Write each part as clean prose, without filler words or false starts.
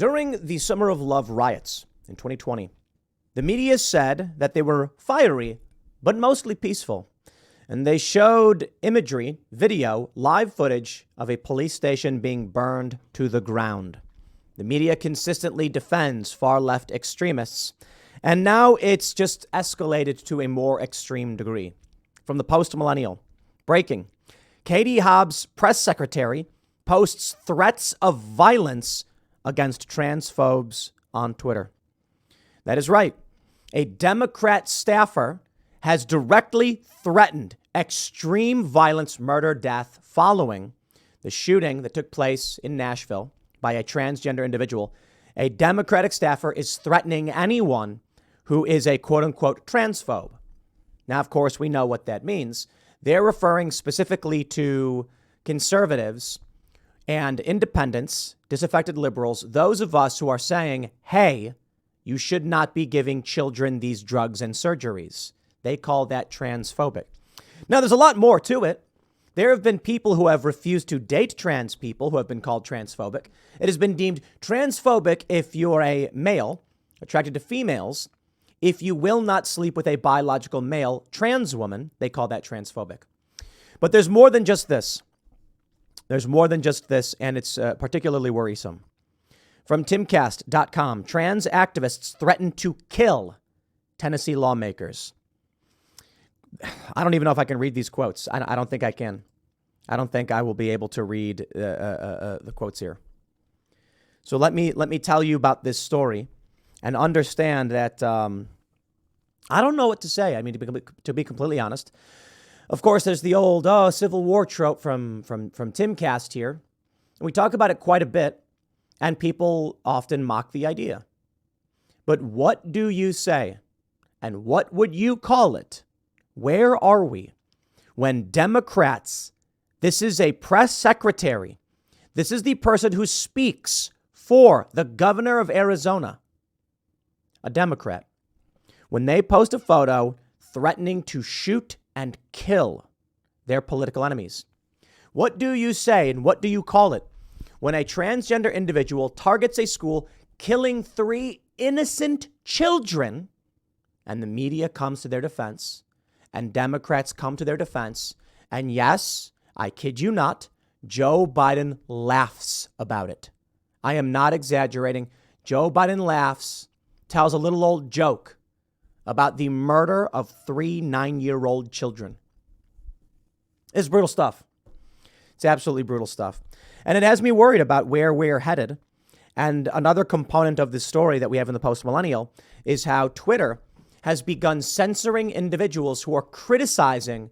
During the Summer of Love riots in 2020, the media said that they were fiery, but mostly peaceful. And they showed imagery, video, live footage of a police station being burned to the ground. The media consistently defends far-left extremists, and now it's just escalated to a more extreme degree. From the Post-Millennial, breaking. Katie Hobbs' press secretary posts threats of violence against transphobes on Twitter. That is right. A Democrat staffer has directly threatened extreme violence, murder, death following the shooting that took place in Nashville by a transgender individual. A Democratic staffer is threatening anyone who is a quote unquote transphobe. Now, of course, we know what that means. They're referring specifically to conservatives and independents, disaffected liberals, those of us who are saying, hey, you should not be giving children these drugs and surgeries. They call that transphobic. Now, there's a lot more to it. There have been people who have refused to date trans people who have been called transphobic. It has been deemed transphobic if you're a male attracted to females. If you will not sleep with a biological male trans woman, they call that transphobic. But there's more than just this. There's more than just this, and it's particularly worrisome. From Timcast.com, trans activists threaten to kill Tennessee lawmakers. I don't even know if I can read these quotes. I don't think I can. I don't think I will be able to read the quotes here. So let me tell you about this story and understand that I don't know what to say. I mean, to be completely honest. Of course, there's the old Civil War trope from Timcast here. And we talk about it quite a bit, and people often mock the idea. But what do you say? And what would you call it? Where are we when Democrats, this is a press secretary, this is the person who speaks for the governor of Arizona, a Democrat, when they post a photo threatening to shoot and kill their political enemies? What do you say and what do you call it when a transgender individual targets a school, killing 3 innocent children, and the media comes to their defense? And Democrats come to their defense. And yes, I kid you not, Joe Biden laughs about it. I am not exaggerating. Joe Biden laughs, tells a little old joke about the murder of 3 9-year-old children. It's brutal stuff. It's absolutely brutal stuff. And it has me worried about where we're headed. And another component of this story that we have in the Post-Millennial is how Twitter has begun censoring individuals who are criticizing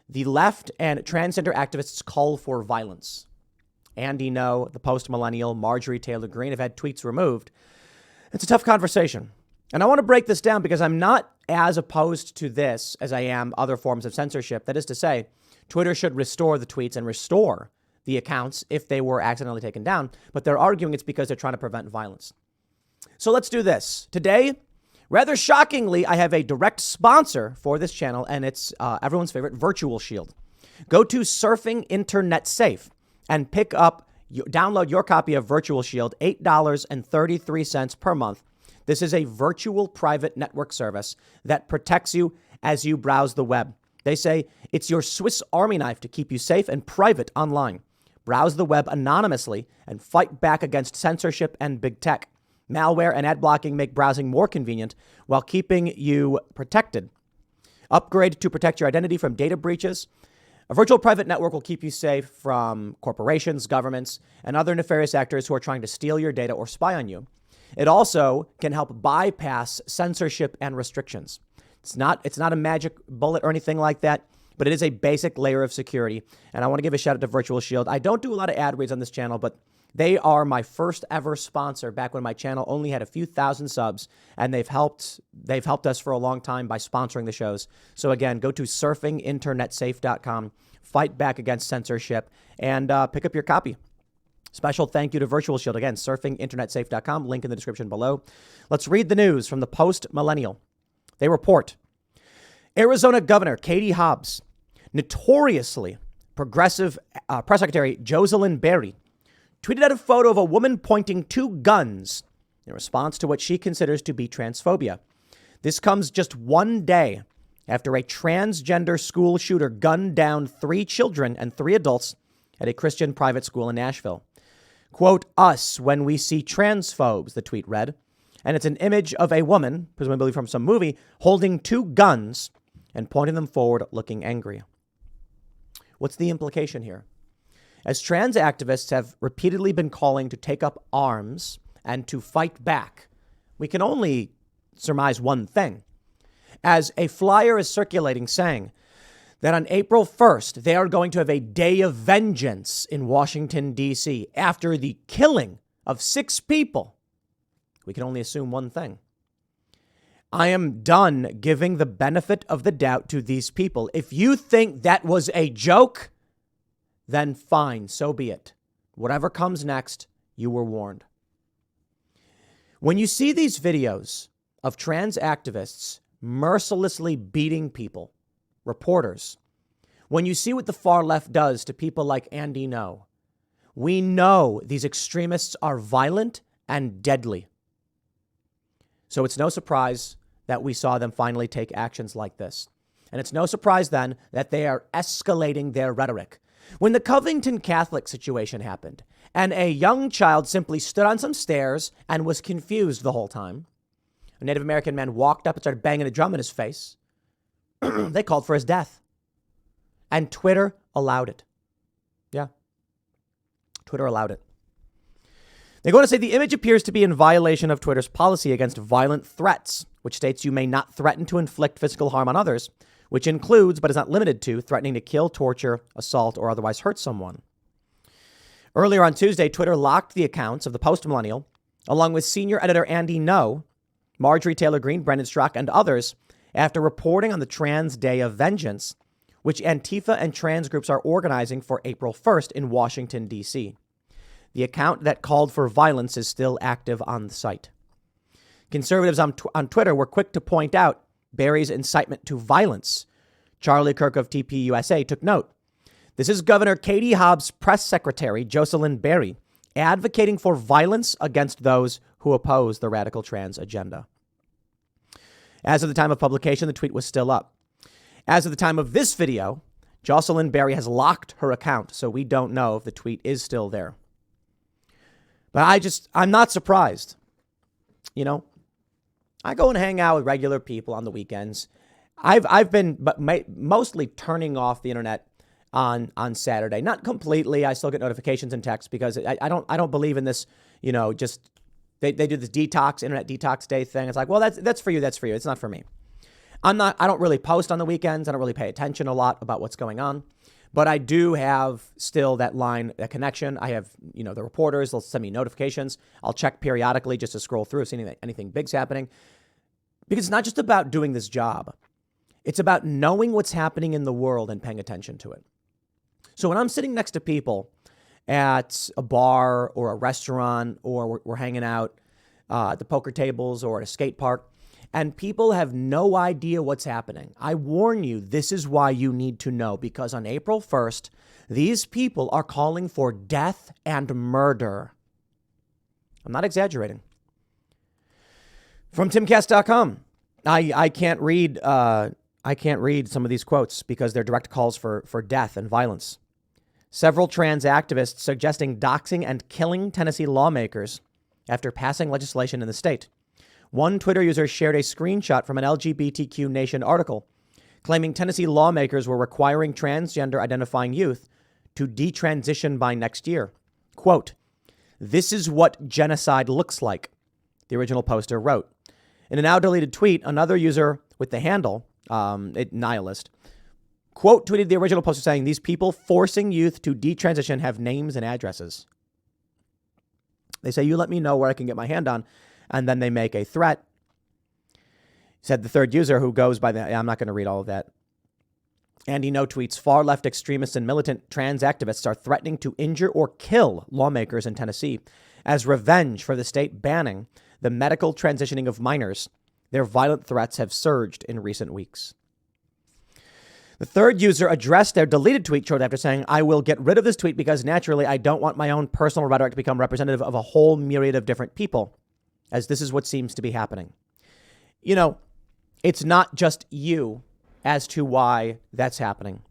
the left and transgender activists' call for violence. Andy No, the Post-Millennial, Marjorie Taylor Greene have had tweets removed. It's a tough conversation. And I want to break this down because I'm not as opposed to this as I am other forms of censorship. That is to say, Twitter should restore the tweets and restore the accounts if they were accidentally taken down. But they're arguing it's because they're trying to prevent violence. So let's do this. Today, rather shockingly, I have a direct sponsor for this channel, and it's everyone's favorite Virtual Shield. Go to Surfing Internet Safe and download your copy of Virtual Shield, $8.33 per month. This is a virtual private network service that protects you as you browse the web. They say it's your Swiss Army knife to keep you safe and private online. Browse the web anonymously and fight back against censorship and big tech. Malware and ad blocking make browsing more convenient while keeping you protected. Upgrade to protect your identity from data breaches. A virtual private network will keep you safe from corporations, governments, and other nefarious actors who are trying to steal your data or spy on you. It also can help bypass censorship and restrictions. It's not a magic bullet or anything like that, but it is a basic layer of security. And I want to give a shout out to Virtual Shield. I don't do a lot of ad reads on this channel, but they are my first ever sponsor back when my channel only had a few thousand subs, and they've helped us for a long time by sponsoring the shows. So again, go to surfinginternetsafe.com, fight back against censorship, and pick up your copy. Special thank you to Virtual Shield. Again, surfinginternetsafe.com, link in the description below. Let's read the news from the Post-Millennial. They report Arizona Governor Katie Hobbs, notoriously progressive press secretary Jocelyn Berry, tweeted out a photo of a woman pointing two guns in response to what she considers to be transphobia. This comes just one day after a transgender school shooter gunned down 3 children and 3 adults at a Christian private school in Nashville. Quote, "Us when we see transphobes," the tweet read. And it's an image of a woman, presumably from some movie, holding 2 guns and pointing them forward, looking angry. What's the implication here? As trans activists have repeatedly been calling to take up arms and to fight back, we can only surmise one thing. As a flyer is circulating saying that on April 1st, they are going to have a day of vengeance in Washington, D.C. after the killing of 6 people, we can only assume one thing. I am done giving the benefit of the doubt to these people. If you think that was a joke, then fine, so be it. Whatever comes next, you were warned. When you see these videos of trans activists mercilessly beating people, reporters, when you see what the far left does to people like Andy Ngo, we know these extremists are violent and deadly. So it's no surprise that we saw them finally take actions like this. And it's no surprise then that they are escalating their rhetoric. When the Covington Catholic situation happened and a young child simply stood on some stairs and was confused the whole time, a Native American man walked up and started banging a drum in his face. They called for his death. And Twitter allowed it. Yeah. Twitter allowed it. They go on to say the image appears to be in violation of Twitter's policy against violent threats, which states you may not threaten to inflict physical harm on others, which includes, but is not limited to, threatening to kill, torture, assault, or otherwise hurt someone. Earlier on Tuesday, Twitter locked the accounts of the post-millennial, along with senior editor Andy Ngo, Marjorie Taylor Greene, Brendan Strzok, and others, after reporting on the Trans Day of Vengeance, which Antifa and trans groups are organizing for April 1st in Washington, D.C. The account that called for violence is still active on the site. Conservatives on Twitter were quick to point out Barry's incitement to violence. Charlie Kirk of TPUSA took note. This is Governor Katie Hobbs' press secretary, Jocelyn Berry, advocating for violence against those who oppose the radical trans agenda. As of the time of publication, the tweet was still up. As of the time of this video, Jocelyn Berry has locked her account, so we don't know if the tweet is still there. But I'm not surprised. You know, I go and hang out with regular people on the weekends. I've been mostly turning off the internet on Saturday. Not completely. I still get notifications and texts because I don't believe in this, you know, just they do this internet detox day thing. It's like, well, that's for you. That's for you. It's not for me. I don't really post on the weekends. I don't really pay attention a lot about what's going on. But I do have still that connection. I have, you know, the reporters, they'll send me notifications. I'll check periodically just to scroll through, see anything big's happening. Because it's not just about doing this job. It's about knowing what's happening in the world and paying attention to it. So when I'm sitting next to people at a bar or a restaurant, or we're hanging out at the poker tables or at a skate park, and people have no idea what's happening, I warn you, this is why you need to know, because on April 1st, these people are calling for death and murder. I'm not exaggerating. From Timcast.com, I can't read some of these quotes because they're direct calls for death and violence. Several trans activists suggesting doxing and killing Tennessee lawmakers after passing legislation in the state. One Twitter user shared a screenshot from an LGBTQ Nation article claiming Tennessee lawmakers were requiring transgender identifying youth to detransition by next year. Quote, "This is what genocide looks like," the original poster wrote. In a now deleted tweet, another user with the handle, Nihilist, quote tweeted the original poster saying, "These people forcing youth to detransition have names and addresses." They say, "You let me know where I can get my hand on," and then they make a threat. Said the third user, who goes by I'm not going to read all of that. Andy Ngo tweets, "Far left extremists and militant trans activists are threatening to injure or kill lawmakers in Tennessee as revenge for the state banning the medical transitioning of minors. Their violent threats have surged in recent weeks." The third user addressed their deleted tweet shortly after saying, I will get rid of this tweet because naturally I don't want my own personal rhetoric to become representative of a whole myriad of different people, as this is what seems to be happening. You know, it's not just you as to why that's happening.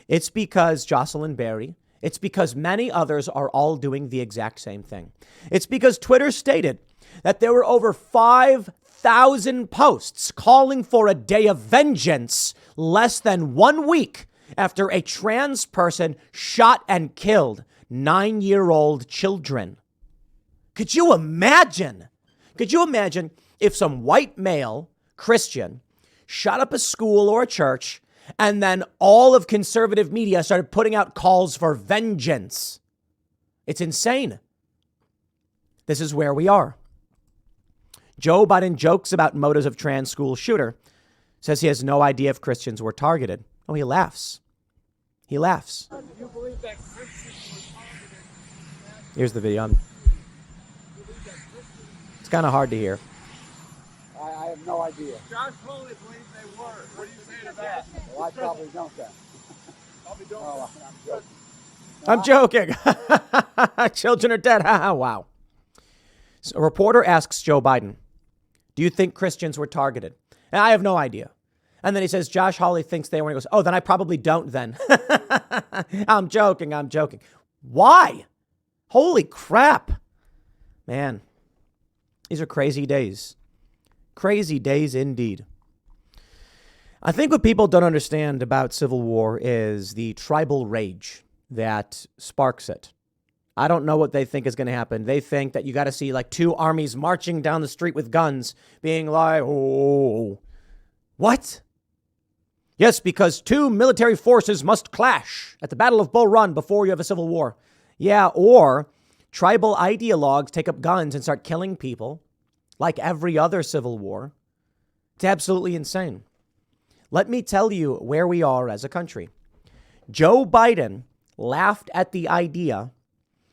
It's because Jocelyn Berry, it's because many others are all doing the exact same thing. It's because Twitter stated that there were over 5,000 posts calling for a day of vengeance less than 1 week after a trans person shot and killed 9-year-old children. Could you imagine? Could you imagine if some white male Christian shot up a school or a church and then all of conservative media started putting out calls for vengeance? It's insane. This is where we are. Joe Biden jokes about motives of trans school shooter, says he has no idea if Christians were targeted. Oh, he laughs. He laughs. Do you believe that Christians were targeted? Here's the video. It's kind of hard to hear. I have no idea. Josh Foley believes they were. What do you say to that? Well, I probably don't then. Probably don't. Oh, I'm joking. Children are dead. Wow. So a reporter asks Joe Biden, do you think Christians were targeted? And I have no idea. And then he says, Josh Hawley thinks they were. And he goes, oh, then I probably don't then. I'm joking. Why? Holy crap. Man, these are crazy days. Crazy days indeed. I think what people don't understand about civil war is the tribal rage that sparks it. I don't know what they think is going to happen. They think that you got to see like two armies marching down the street with guns being like, oh, what? Yes, because two military forces must clash at the Battle of Bull Run before you have a civil war. Yeah, or tribal ideologues take up guns and start killing people like every other civil war. It's absolutely insane. Let me tell you where we are as a country. Joe Biden laughed at the idea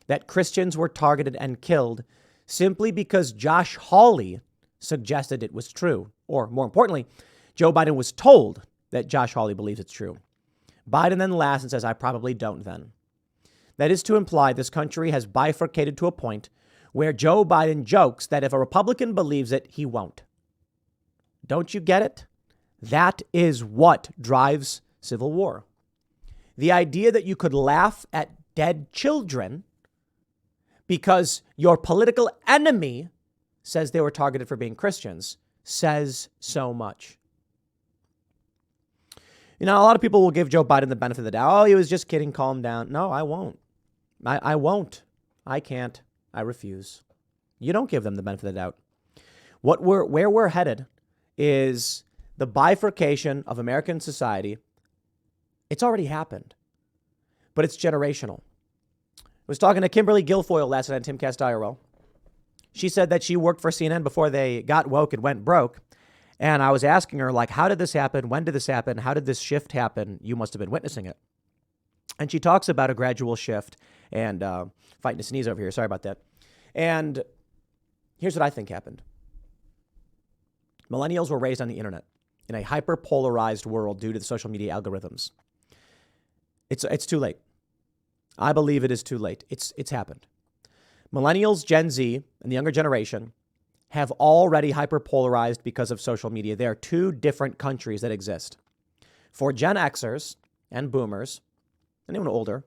that Christians were targeted and killed simply because Josh Hawley suggested it was true. Or more importantly, Joe Biden was told that Josh Hawley believes it's true. Biden then laughs and says, I probably don't then. That is to imply this country has bifurcated to a point where Joe Biden jokes that if a Republican believes it, he won't. Don't you get it? That is what drives civil war. The idea that you could laugh at dead children because your political enemy says they were targeted for being Christians says so much. You know, a lot of people will give Joe Biden the benefit of the doubt. Oh, he was just kidding. Calm down. No, I won't. I won't. I can't. I refuse. You don't give them the benefit of the doubt. Where we're headed is the bifurcation of American society. It's already happened, but it's generational. I was talking to Kimberly Guilfoyle last night on Timcast IRL. She said that she worked for CNN before they got woke and went broke. And I was asking her, like, how did this happen? When did this happen? How did this shift happen? You must have been witnessing it. And she talks about a gradual shift and fighting to sneeze over here. Sorry about that. And here's what I think happened. Millennials were raised on the internet in a hyper-polarized world due to the social media algorithms. It's too late. I believe it is too late. It's happened. Millennials, Gen Z, and the younger generation have already hyperpolarized because of social media. There are two different countries that exist. For Gen Xers and boomers, and even older,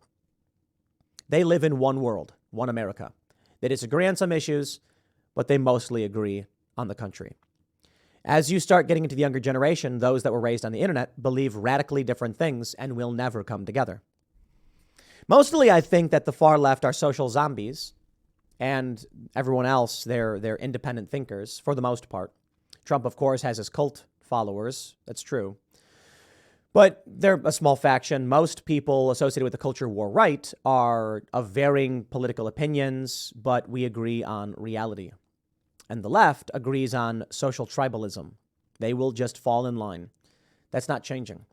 they live in one world, one America. They disagree on some issues, but they mostly agree on the country. As you start getting into the younger generation, those that were raised on the internet believe radically different things and will never come together. Mostly, I think that the far left are social zombies, and everyone else, they're independent thinkers for the most part. Trump, of course, has his cult followers. That's true. But they're a small faction. Most people associated with the culture war right are of varying political opinions, but we agree on reality. And the left agrees on social tribalism. They will just fall in line. That's not changing.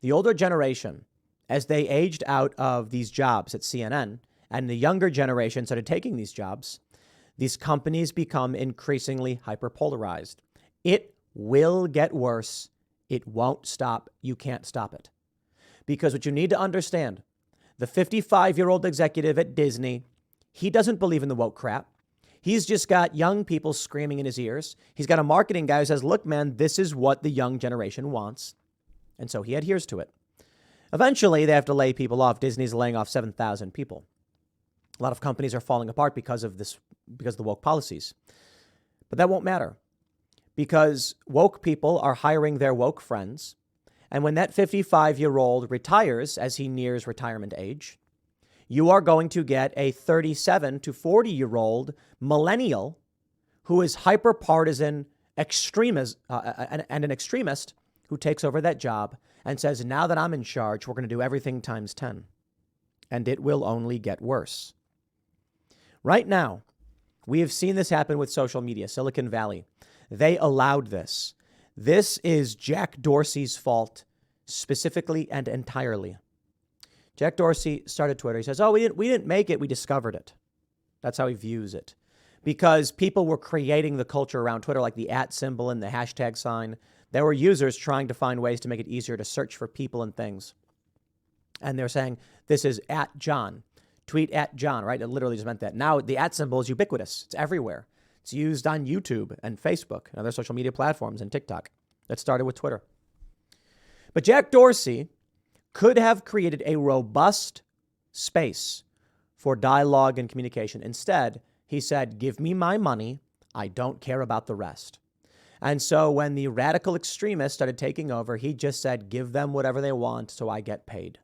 The older generation, as they aged out of these jobs at CNN, and the younger generation started taking these jobs, these companies become increasingly hyperpolarized. It will get worse. It won't stop. You can't stop it. Because what you need to understand, the 55-year-old executive at Disney, he doesn't believe in the woke crap. He's just got young people screaming in his ears. He's got a marketing guy who says, look, man, this is what the young generation wants. And so he adheres to it. Eventually, they have to lay people off. Disney's laying off 7,000 people. A lot of companies are falling apart because of this, because of the woke policies. But that won't matter because woke people are hiring their woke friends. And when that 55-year-old retires as he nears retirement age, you are going to get a 37 to 40-year-old millennial who is hyper-partisan extremist and an extremist who takes over that job and says, now that I'm in charge, we're going to do everything times 10. And it will only get worse. Right now, we have seen this happen with social media, Silicon Valley. They allowed this. This is Jack Dorsey's fault, specifically and entirely. Jack Dorsey started Twitter. He says, oh, we didn't make it. We discovered it. That's how he views it. Because people were creating the culture around Twitter, like the @ symbol and the hashtag sign. There were users trying to find ways to make it easier to search for people and things. And they're saying, this is @John. Tweet @John, right? It literally just meant that. Now the @ symbol is ubiquitous. It's everywhere. It's used on YouTube and Facebook and other social media platforms and TikTok. That started with Twitter. But Jack Dorsey could have created a robust space for dialogue and communication. Instead, he said, give me my money. I don't care about the rest. And so when the radical extremists started taking over, he just said, give them whatever they want so I get paid.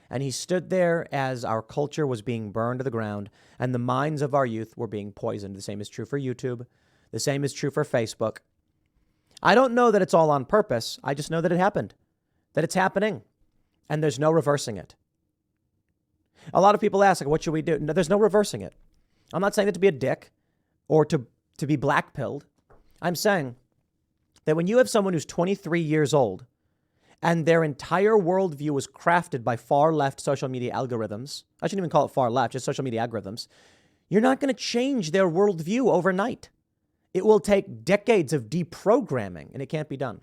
And he stood there as our culture was being burned to the ground and the minds of our youth were being poisoned. The same is true for YouTube. The same is true for Facebook. I don't know that it's all on purpose. I just know that it happened, that it's happening, and there's no reversing it. A lot of people ask, like, what should we do? No, there's no reversing it. I'm not saying that to be a dick or to be black-pilled. I'm saying that when you have someone who's 23 years old and their entire worldview was crafted by far-left social media algorithms, I shouldn't even call it far-left, just social media algorithms, you're not going to change their worldview overnight. It will take decades of deprogramming, and it can't be done.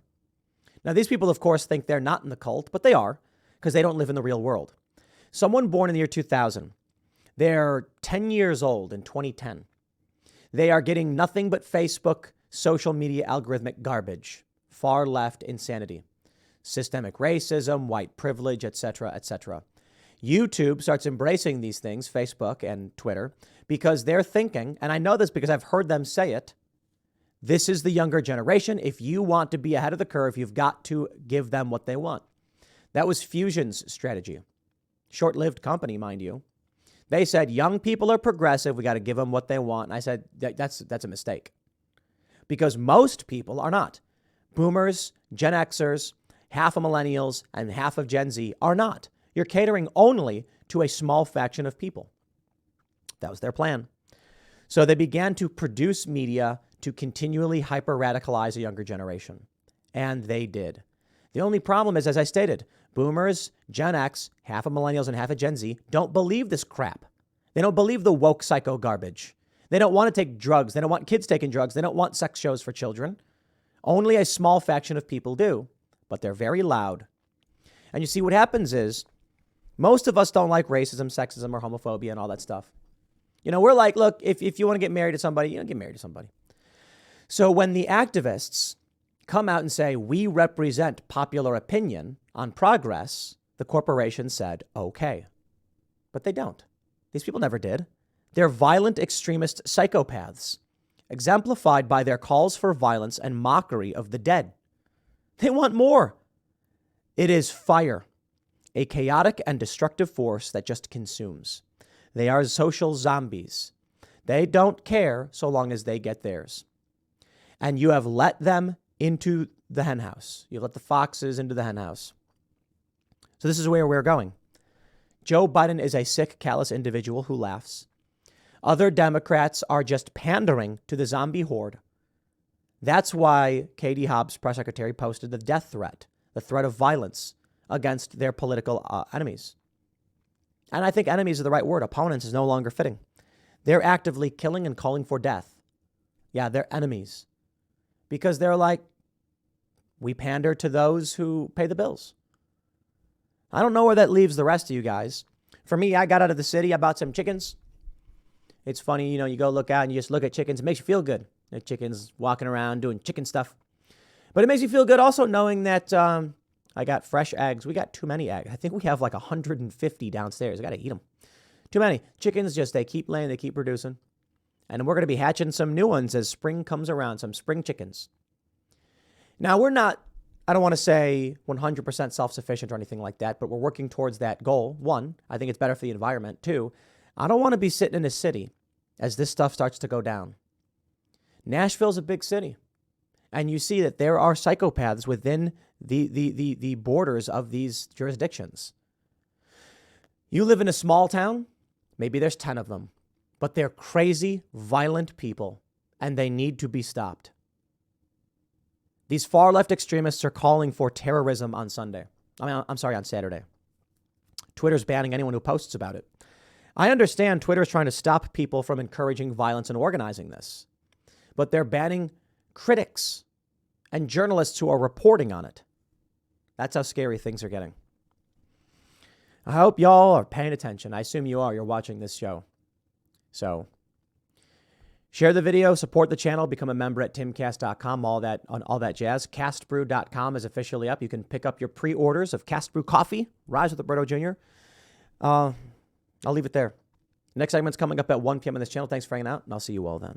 Now, these people, of course, think they're not in the cult, but they are, because they don't live in the real world. Someone born in the year 2000, they're 10 years old in 2010. They are getting nothing but Facebook, social media algorithmic garbage, far-left insanity, systemic racism, white privilege, etc., etc. YouTube starts embracing these things, Facebook and Twitter, because they're thinking, and I know this because I've heard them say it, this is the younger generation. If you want to be ahead of the curve, you've got to give them what they want. That was Fusion's strategy. Short-lived company, mind you. They said, young people are progressive. We got to give them what they want. And I said, that's a mistake. Because most people are not. Boomers, Gen Xers, half of millennials, and half of Gen Z are not. You're catering only to a small faction of people. That was their plan. So they began to produce media to continually hyper-radicalize a younger generation. And they did. The only problem is, as I stated, boomers, Gen X, half of millennials and half of Gen Z don't believe this crap. They don't believe the woke psycho garbage. They don't want to take drugs. They don't want kids taking drugs. They don't want sex shows for children. Only a small faction of people do, but they're very loud. And you see, what happens is most of us don't like racism, sexism, or homophobia and all that stuff. You know, we're like, look, if you want to get married to somebody, get married to somebody. So when the activists come out and say, we represent popular opinion on progress, the corporation said, okay. But they don't. These people never did. They're violent extremist psychopaths, exemplified by their calls for violence and mockery of the dead. They want more. It is fire, a chaotic and destructive force that just consumes. They are social zombies. They don't care so long as they get theirs. And you have let them into the henhouse. You let the foxes into the henhouse. So this is where we're going. Joe Biden is a sick, callous individual who laughs. Other Democrats are just pandering to the zombie horde. That's why Katie Hobbs, press secretary, posted the death threat, the threat of violence against their political enemies. And I think enemies are the right word. Opponents is no longer fitting. They're actively killing and calling for death. Yeah, they're enemies. Because they're like, we pander to those who pay the bills. I don't know where that leaves the rest of you guys. For me, I got out of the city. I bought some chickens. It's funny, you know, you go look out and you just look at chickens. It makes you feel good. The chickens walking around doing chicken stuff. But it makes you feel good also knowing that I got fresh eggs. We got too many eggs. I think we have like 150 downstairs. I got to eat them. Too many. Chickens just, they keep laying, they keep producing. And we're going to be hatching some new ones as spring comes around, some spring chickens. Now, we're not, I don't want to say 100% self-sufficient or anything like that, but we're working towards that goal. One, I think it's better for the environment. Two, I don't want to be sitting in a city as this stuff starts to go down. Nashville's a big city. And you see that there are psychopaths within the borders of these jurisdictions. You live in a small town, maybe there's 10 of them, but they're crazy, violent people, and they need to be stopped. These far left extremists are calling for terrorism on Sunday. On Saturday. Twitter's banning anyone who posts about it. I understand Twitter's trying to stop people from encouraging violence and organizing this, but they're banning critics and journalists who are reporting on it. That's how scary things are getting. I hope y'all are paying attention. I assume you are. You're watching this show. So share the video, support the channel, become a member at timcast.com, all that jazz. Castbrew.com is officially up. You can pick up your pre-orders of Cast Brew Coffee, Rise with Roberto Jr. I'll leave it there. Next segment's coming up at 1 p.m. on this channel. Thanks for hanging out, and I'll see you all then.